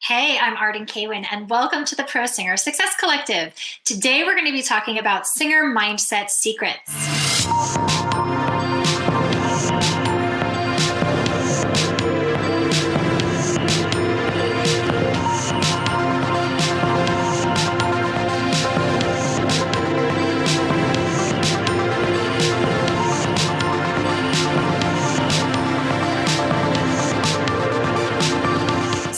Hey, I'm Arden Kaywin, and welcome to the Pro Singer Success Collective. Today, we're going to be talking about singer mindset secrets.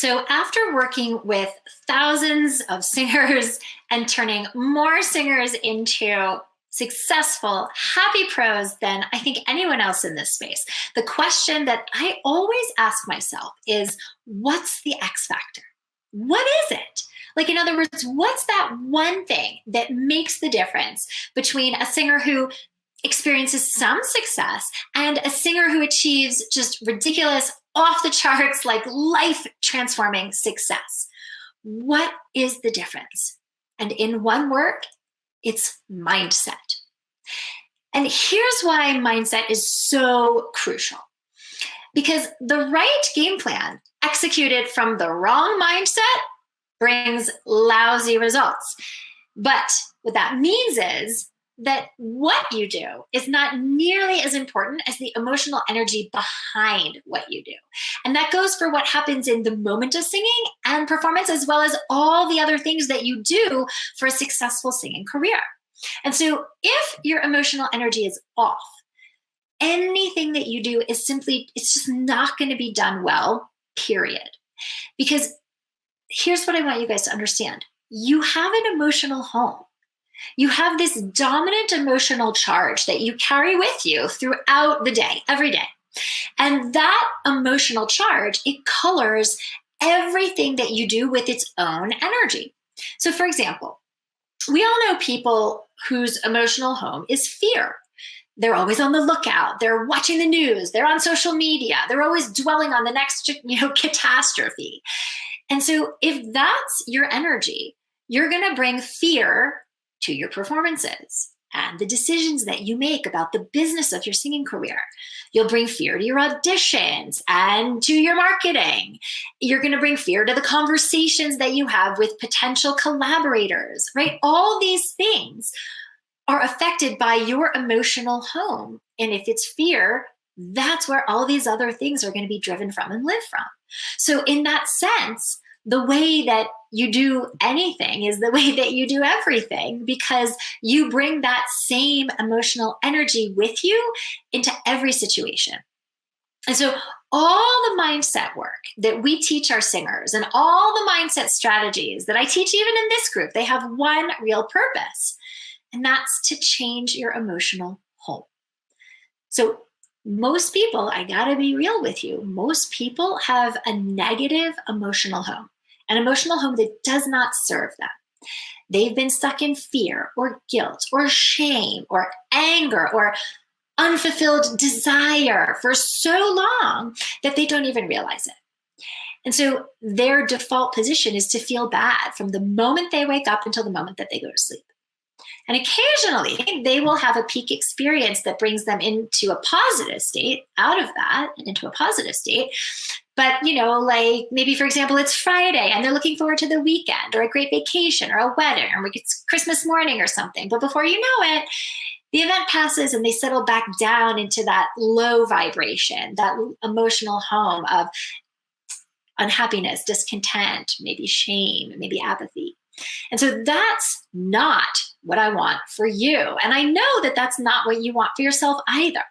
So after working with thousands of singers and turning more singers into successful, happy pros than I think anyone else in this space, the question that I always ask myself is, what's the X factor? What is it? Like, in other words, what's that one thing that makes the difference between a singer who experiences some success and a singer who achieves just ridiculous, off the charts, like life transforming success? What is the difference? And in one word, it's mindset. And here's why mindset is so crucial. Because the right game plan executed from the wrong mindset brings lousy results. But what that means is that what you do is not nearly as important as the emotional energy behind what you do. And that goes for what happens in the moment of singing and performance, as well as all the other things that you do for a successful singing career. And so if your emotional energy is off, anything that you do is simply, it's just not going to be done well, period. Because here's what I want you guys to understand. You have an emotional home. You have this dominant emotional charge that you carry with you throughout the day, every day. And that emotional charge, it colors everything that you do with its own energy. So for example, we all know people whose emotional home is fear. They're always on the lookout. They're watching the news. They're on social media. They're always dwelling on the next, catastrophe. And so if that's your energy, you're going to bring fear to your performances and the decisions that you make about the business of your singing career. You'll bring fear to your auditions and to your marketing. You're going to bring fear to the conversations that you have with potential collaborators, right? All these things are affected by your emotional home. And if it's fear, that's where all these other things are going to be driven from and live from. So in that sense, the way that you do anything is the way that you do everything, because you bring that same emotional energy with you into every situation. And so all the mindset work that we teach our singers and all the mindset strategies that I teach even in this group, they have one real purpose, and that's to change your emotional home. So most people, I gotta be real with you, most people have a negative emotional home, an emotional home that does not serve them. They've been stuck in fear or guilt or shame or anger or unfulfilled desire for so long that they don't even realize it. And so their default position is to feel bad from the moment they wake up until the moment that they go to sleep. And occasionally they will have a peak experience that brings them into a positive state, out of that and into a positive state. But, like maybe, for example, it's Friday and they're looking forward to the weekend or a great vacation or a wedding or it's Christmas morning or something. But before you know it, the event passes and they settle back down into that low vibration, that emotional home of unhappiness, discontent, maybe shame, maybe apathy. And so that's not what I want for you. And I know that that's not what you want for yourself either.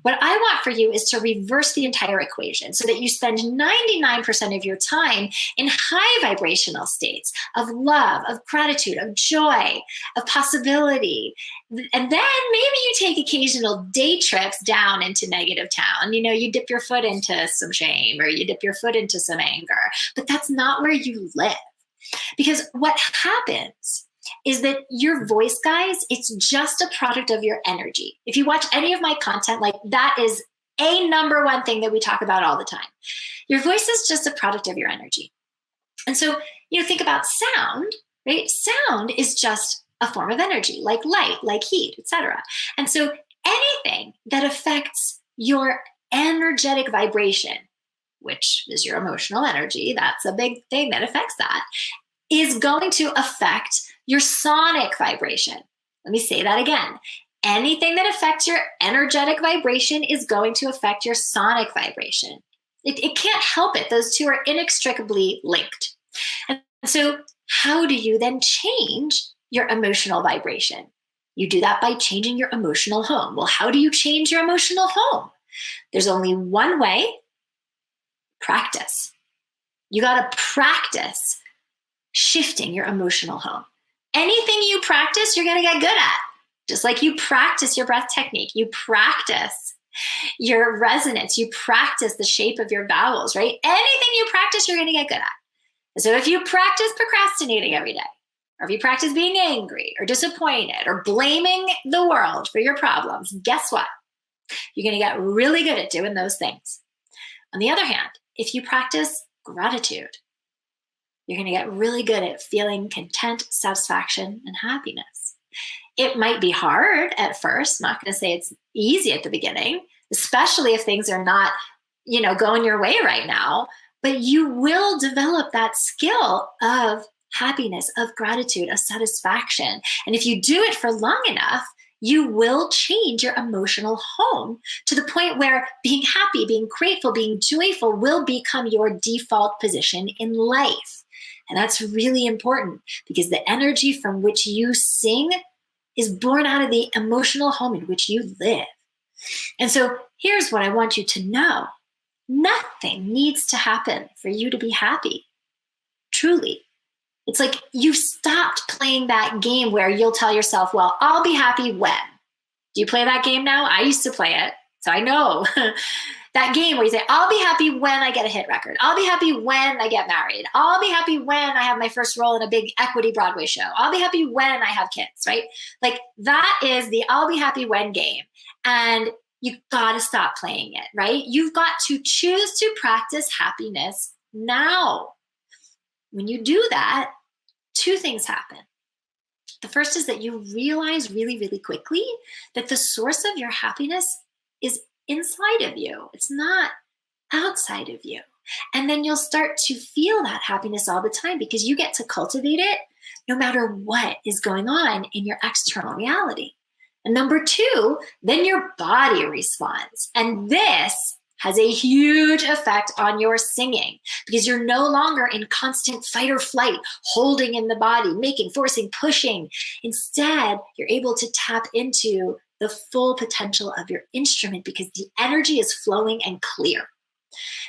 What I want for you is to reverse the entire equation so that you spend 99% of your time in high vibrational states of love, of gratitude, of joy, of possibility. And then maybe you take occasional day trips down into negative town. You dip your foot into some shame or you dip your foot into some anger, but that's not where you live. Because what happens is that your voice, guys, it's just a product of your energy. If you watch any of my content, like that is a number one thing that we talk about all the time. Your voice is just a product of your energy. And so, think about sound, right? Sound is just a form of energy, like light, like heat, etc. And so anything that affects your energetic vibration which is your emotional energy, that's a big thing that affects that, is going to affect your sonic vibration. Let me say that again. Anything that affects your energetic vibration is going to affect your sonic vibration. It can't help it. Those two are inextricably linked. And so how do you then change your emotional vibration? You do that by changing your emotional home. Well, how do you change your emotional home? There's only one way: practice. You got to practice shifting your emotional home. Anything you practice, you're going to get good at. Just like you practice your breath technique, you practice your resonance, you practice the shape of your vowels, right? Anything you practice, you're going to get good at. So if you practice procrastinating every day, or if you practice being angry or disappointed or blaming the world for your problems, guess what? You're going to get really good at doing those things. On the other hand, if you practice gratitude, you're going to get really good at feeling content, satisfaction, and happiness. It might be hard at first. I'm not going to say it's easy at the beginning, especially if things are not, going your way right now, but you will develop that skill of happiness, of gratitude, of satisfaction. And if you do it for long enough, you will change your emotional home to the point where being happy, being grateful, being joyful will become your default position in life. And that's really important because the energy from which you sing is born out of the emotional home in which you live. And so here's what I want you to know. Nothing needs to happen for you to be happy. Truly. It's like you've stopped playing that game where you'll tell yourself, well, I'll be happy when. Do you play that game now? I used to play it, so I know. That game where you say, I'll be happy when I get a hit record. I'll be happy when I get married. I'll be happy when I have my first role in a big equity Broadway show. I'll be happy when I have kids, right? Like that is the I'll be happy when game. And you got to stop playing it, right? You've got to choose to practice happiness now. When you do that, two things happen. The first is that you realize really, really quickly that the source of your happiness is inside of you. It's not outside of you. And then you'll start to feel that happiness all the time because you get to cultivate it no matter what is going on in your external reality. And number two, then your body responds. And this has a huge effect on your singing because you're no longer in constant fight or flight, holding in the body, making, forcing, pushing. Instead, you're able to tap into the full potential of your instrument because the energy is flowing and clear.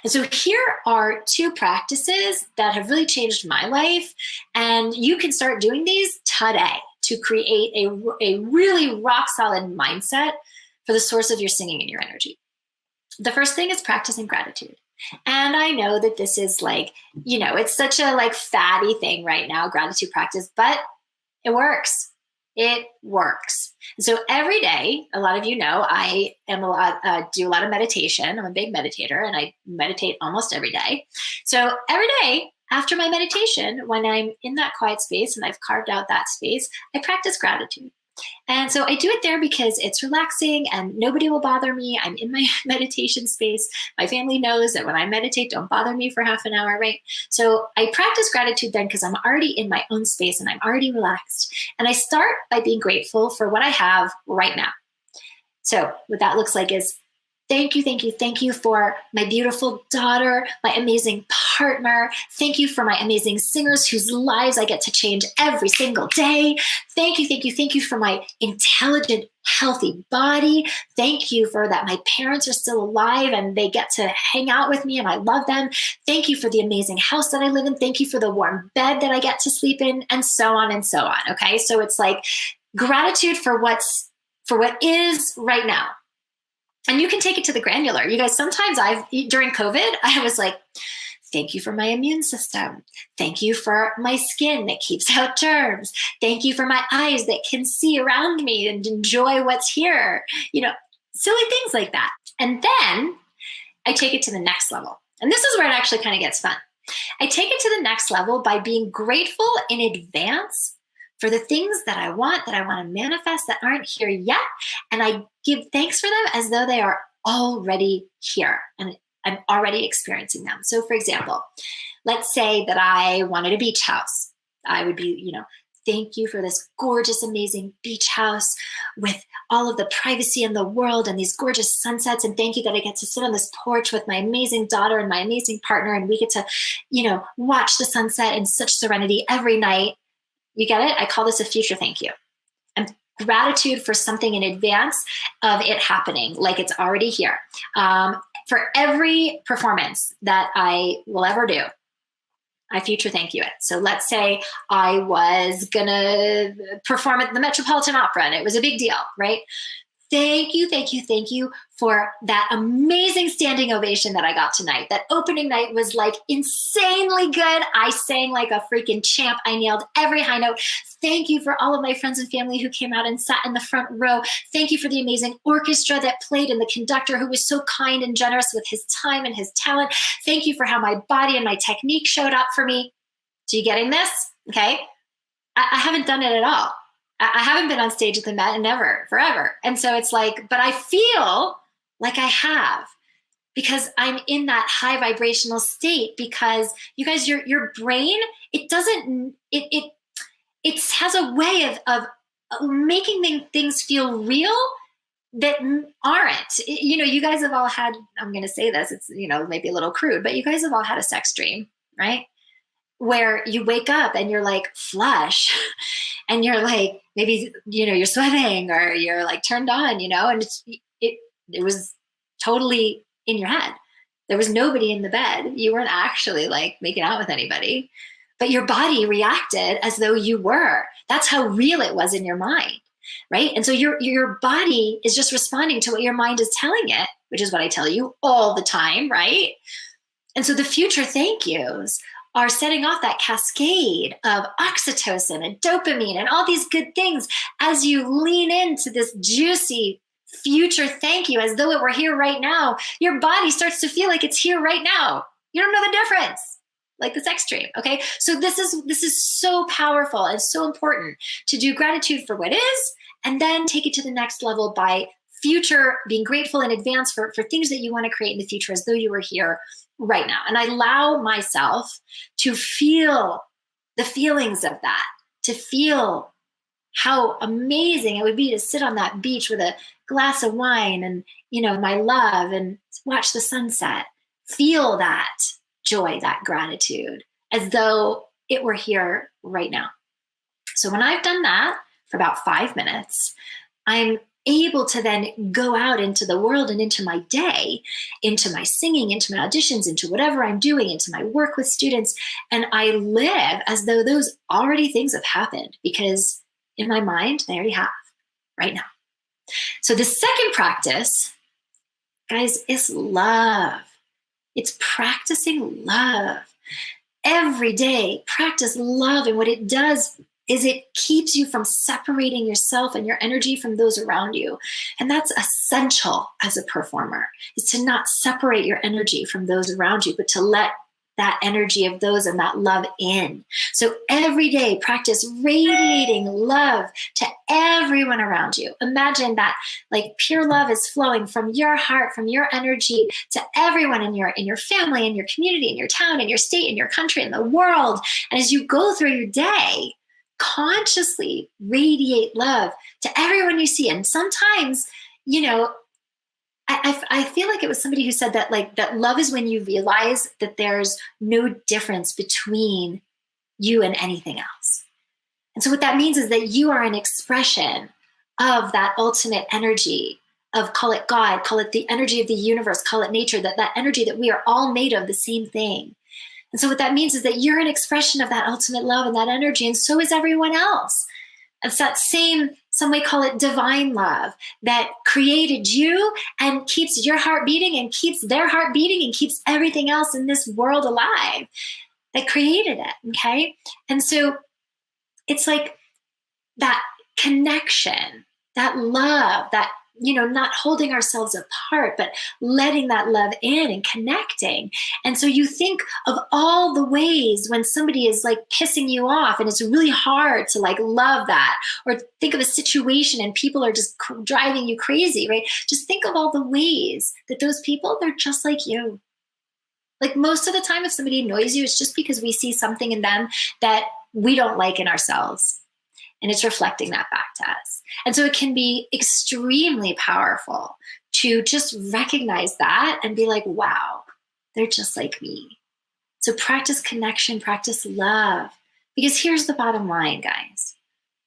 And so here are two practices that have really changed my life. And you can start doing these today to create a really rock solid mindset for the source of your singing and your energy. The first thing is practicing gratitude. And I know that this is it's such a fatty thing right now, gratitude practice, but it works. It works. And so every day, a lot of you know, I am do a lot of meditation. I'm a big meditator and I meditate almost every day. So every day after my meditation, when I'm in that quiet space and I've carved out that space, I practice gratitude. And so I do it there because it's relaxing and nobody will bother me. I'm in my meditation space. My family knows that when I meditate, don't bother me for half an hour, right? So I practice gratitude then because I'm already in my own space and I'm already relaxed. And I start by being grateful for what I have right now. So what that looks like is thank you for my beautiful daughter, my amazing partner. Thank you for my amazing singers whose lives I get to change every single day. Thank you for my intelligent, healthy body. Thank you for that my parents are still alive and they get to hang out with me and I love them. Thank you for the amazing house that I live in. Thank you for the warm bed that I get to sleep in, and so on and so on. Okay, so it's like gratitude for what is right now. And you can take it to the granular. You guys, sometimes during COVID, I was like, thank you for my immune system. Thank you for my skin that keeps out germs. Thank you for my eyes that can see around me and enjoy what's here. Silly things like that. And then I take it to the next level. And this is where it actually kind of gets fun. I take it to the next level by being grateful in advance for the things that I want to manifest that aren't here yet. And I give thanks for them as though they are already here. And I'm already experiencing them. So for example, let's say that I wanted a beach house. I would be, thank you for this gorgeous, amazing beach house with all of the privacy in the world and these gorgeous sunsets. And thank you that I get to sit on this porch with my amazing daughter and my amazing partner. And we get to, watch the sunset in such serenity every night. You get it? I call this a future thank you. And gratitude for something in advance of it happening, like it's already here. For every performance that I will ever do, I future thank you it. So let's say I was gonna perform at the Metropolitan Opera and it was a big deal, right? Thank you for that amazing standing ovation that I got tonight. That opening night was like insanely good. I sang like a freaking champ. I nailed every high note. Thank you for all of my friends and family who came out and sat in the front row. Thank you for the amazing orchestra that played and the conductor who was so kind and generous with his time and his talent. Thank you for how my body and my technique showed up for me. So you getting this? Okay. I haven't done it at all. I haven't been on stage at the Met in forever. And so it's like, but I feel like I have, because I'm in that high vibrational state, because you guys, your brain, it has a way of making things feel real that aren't. You guys have all had, I'm going to say this, it's, maybe a little crude, but you guys have all had a sex dream, right? Where you wake up and you're like flush and you're like, maybe, you're sweating or you're like turned on, and it was totally in your head. There was nobody in the bed. You weren't actually like making out with anybody, but your body reacted as though you were. That's how real it was in your mind, right? And so your body is just responding to what your mind is telling it, which is what I tell you all the time, right? And so the future thank yous are setting off that cascade of oxytocin and dopamine and all these good things as you lean into this juicy future thank you as though it were here right now. Your body starts to feel like it's here right now. You don't know the difference, like the sex dream, okay? So this is so powerful and so important to do gratitude for what is, and then take it to the next level by being grateful in advance for things that you want to create in the future as though you were here right now. And I allow myself to feel the feelings of that, to feel how amazing it would be to sit on that beach with a glass of wine and, my love, and watch the sunset, feel that joy, that gratitude, as though it were here right now. So when I've done that for about 5 minutes, I'm able to then go out into the world and into my day, into my singing, into my auditions, into whatever I'm doing, into my work with students. And I live as though those already things have happened, because in my mind, they already have right now. So the second practice, guys, is love. It's practicing love. Every day, practice love. And what it does is it keeps you from separating yourself and your energy from those around you. And that's essential as a performer, is to not separate your energy from those around you, but to let that energy of those and that love in. So every day, practice radiating love to everyone around you. Imagine that like pure love is flowing from your heart, from your energy to everyone in your family, in your community, in your town, in your state, in your country, in the world. And as you go through your day, consciously radiate love to everyone you see. And sometimes, I feel like it was somebody who said that, like, that love is when you realize that there's no difference between you and anything else. And so what that means is that you are an expression of that ultimate energy of, call it God, call it the energy of the universe, call it nature, that energy that we are all made of the same thing. And so what that means is that you're an expression of that ultimate love and that energy, and so is everyone else. It's that same, some may call it divine love, that created you and keeps your heart beating and keeps their heart beating and keeps everything else in this world alive, that created it, okay? And so it's like that connection, that love, that, not holding ourselves apart, but letting that love in and connecting. And so you think of all the ways when somebody is like pissing you off, and it's really hard to like love that, or think of a situation and people are just driving you crazy, right? Just think of all the ways that those people, they're just like you. Like most of the time, if somebody annoys you, it's just because we see something in them that we don't like in ourselves. And it's reflecting that back to us. And so it can be extremely powerful to just recognize that and be like, wow, they're just like me. So practice connection, practice love. Because here's the bottom line, guys.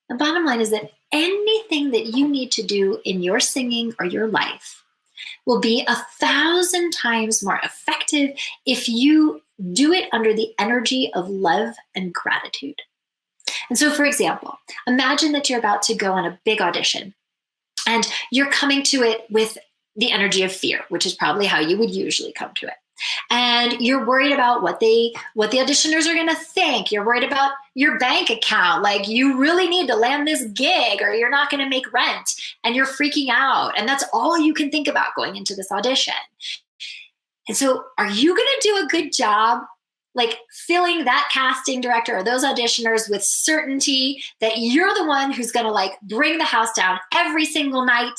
The bottom line is that anything that you need to do in your singing or your life will be 1,000 times more effective if you do it under the energy of love and gratitude. And so, for example, imagine that you're about to go on a big audition and you're coming to it with the energy of fear, which is probably how you would usually come to it. And you're worried about what the auditioners are going to think. You're worried about your bank account. Like you really need to land this gig or you're not going to make rent, and you're freaking out. And that's all you can think about going into this audition. And so are you going to do a good job like filling that casting director or those auditioners with certainty that you're the one who's going to like bring the house down every single night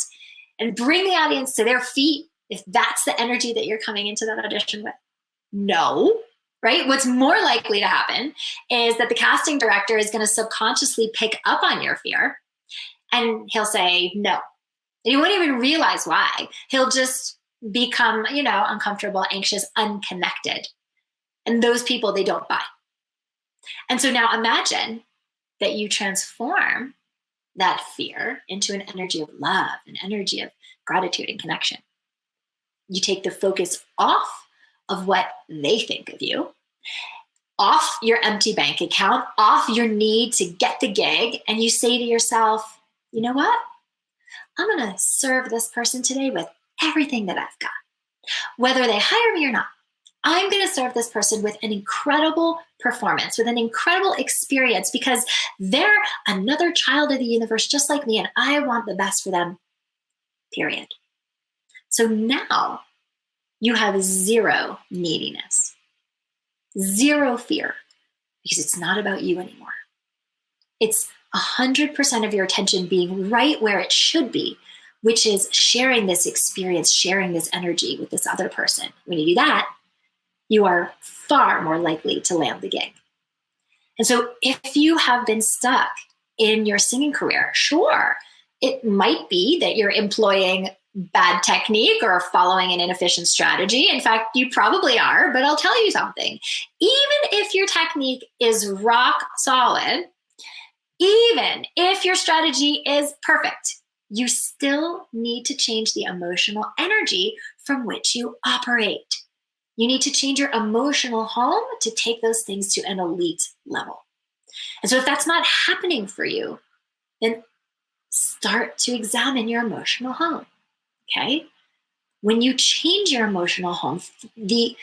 and bring the audience to their feet, if that's the energy that you're coming into that audition with? No, right? What's more likely to happen is that the casting director is going to subconsciously pick up on your fear and he'll say no. And you won't even realize why. He'll just become, uncomfortable, anxious, unconnected. And those people, they don't buy. And so now imagine that you transform that fear into an energy of love, an energy of gratitude and connection. You take the focus off of what they think of you, off your empty bank account, off your need to get the gig, and you say to yourself, you know what? I'm going to serve this person today with everything that I've got. Whether they hire me or not, I'm going to serve this person with an incredible performance, with an incredible experience, because they're another child of the universe just like me, and I want the best for them, period. So now you have zero neediness, zero fear, because it's not about you anymore. It's 100% of your attention being right where it should be, which is sharing this experience, sharing this energy with this other person. When you do that, you are far more likely to land the gig. And so if you have been stuck in your singing career, sure, it might be that you're employing bad technique or following an inefficient strategy. In fact, you probably are, but I'll tell you something. Even if your technique is rock solid, even if your strategy is perfect, you still need to change the emotional energy from which you operate. You need to change your emotional home to take those things to an elite level. And so if that's not happening for you, then start to examine your emotional home, okay? When you change your emotional home, the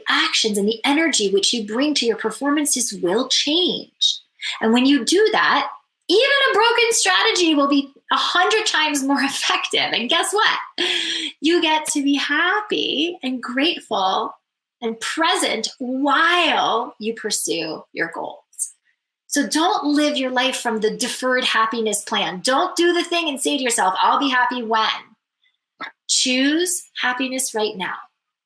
actions and the energy which you bring to your performances will change. And when you do that, even a broken strategy will be 100 times more effective. And guess what? You get to be happy and grateful and present while you pursue your goals. So don't live your life from the deferred happiness plan. Don't do the thing and say to yourself, I'll be happy when. Choose happiness right now.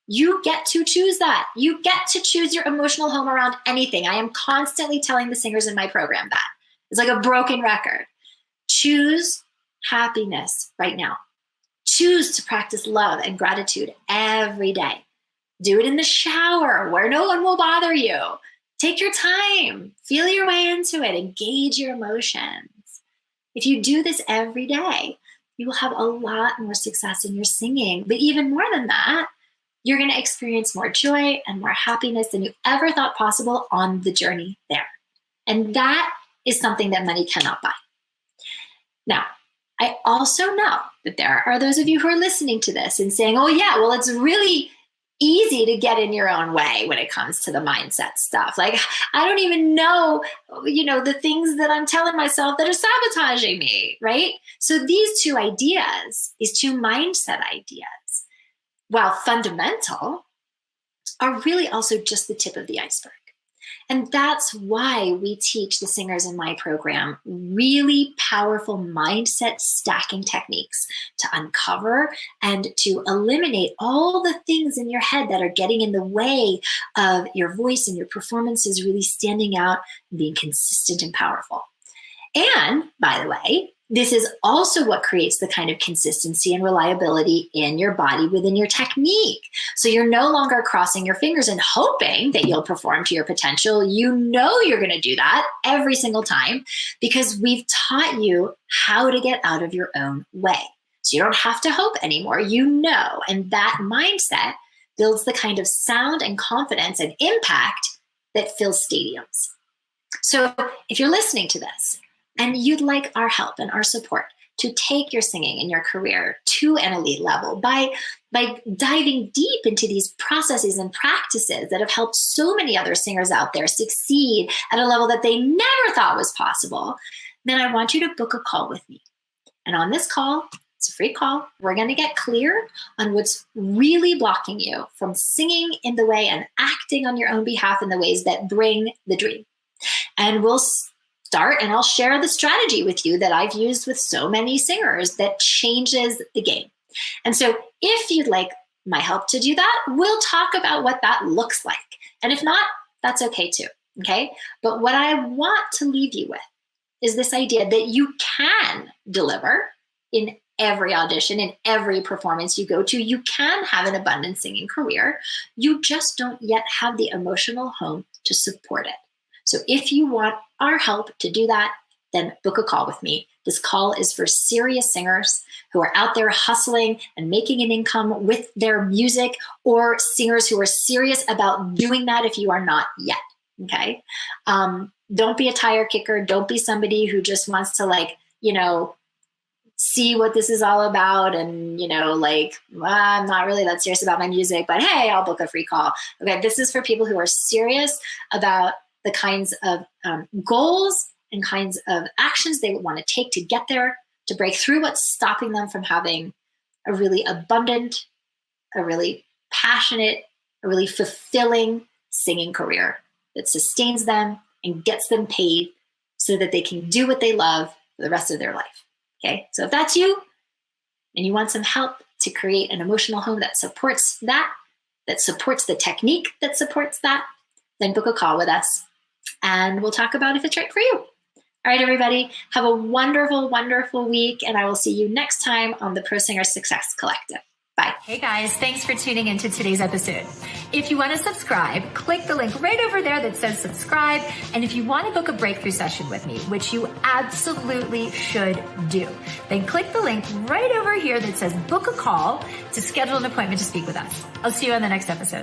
You get to choose that. You get to choose your emotional home around anything. I am constantly telling the singers in my program that. It's like a broken record. Choose happiness right now. Choose to practice love and gratitude every day. Do it in the shower where no one will bother you. Take your time. Feel your way into it. Engage your emotions. If you do this every day, you will have a lot more success in your singing. But even more than that, you're going to experience more joy and more happiness than you ever thought possible on the journey there. And that is something that money cannot buy. Now, I also know that there are those of you who are listening to this and saying, oh yeah, well, it's really easy to get in your own way when it comes to the mindset stuff. Like, I don't even know, the things that I'm telling myself that are sabotaging me, right? So these two mindset ideas, while fundamental, are really also just the tip of the iceberg. And that's why we teach the singers in my program really powerful mindset stacking techniques to uncover and to eliminate all the things in your head that are getting in the way of your voice and your performances really standing out and being consistent and powerful. And by the way, this is also what creates the kind of consistency and reliability in your body within your technique. So you're no longer crossing your fingers and hoping that you'll perform to your potential. You know you're going to do that every single time because we've taught you how to get out of your own way. So you don't have to hope anymore. You know, and that mindset builds the kind of sound and confidence and impact that fills stadiums. So if you're listening to this, and you'd like our help and our support to take your singing and your career to an elite level by diving deep into these processes and practices that have helped so many other singers out there succeed at a level that they never thought was possible, then I want you to book a call with me. And on this call, it's a free call, we're going to get clear on what's really blocking you from singing in the way and acting on your own behalf in the ways that bring the dream. And we'll start, and I'll share the strategy with you that I've used with so many singers that changes the game. And so if you'd like my help to do that, we'll talk about what that looks like. And if not, that's okay too, okay? But what I want to leave you with is this idea that you can deliver in every audition, in every performance you go to. You can have an abundant singing career. You just don't yet have the emotional home to support it. So if you want our help to do that, then book a call with me. This call is for serious singers who are out there hustling and making an income with their music, or singers who are serious about doing that if you are not yet, okay? Don't be a tire kicker. Don't be somebody who just wants to see what this is all about and, I'm not really that serious about my music, but hey, I'll book a free call. Okay, this is for people who are serious about the kinds of goals and kinds of actions they would want to take to get there, to break through what's stopping them from having a really abundant, a really passionate, a really fulfilling singing career that sustains them and gets them paid so that they can do what they love for the rest of their life. Okay, so if that's you and you want some help to create an emotional home that supports that supports the technique that supports that, then book a call with us. And we'll talk about if it's right for you. All right, everybody, have a wonderful, wonderful week. And I will see you next time on the Pro Singer Success Collective. Bye. Hey guys, thanks for tuning into today's episode. If you want to subscribe, click the link right over there that says subscribe. And if you want to book a breakthrough session with me, which you absolutely should do, then click the link right over here that says book a call to schedule an appointment to speak with us. I'll see you on the next episode.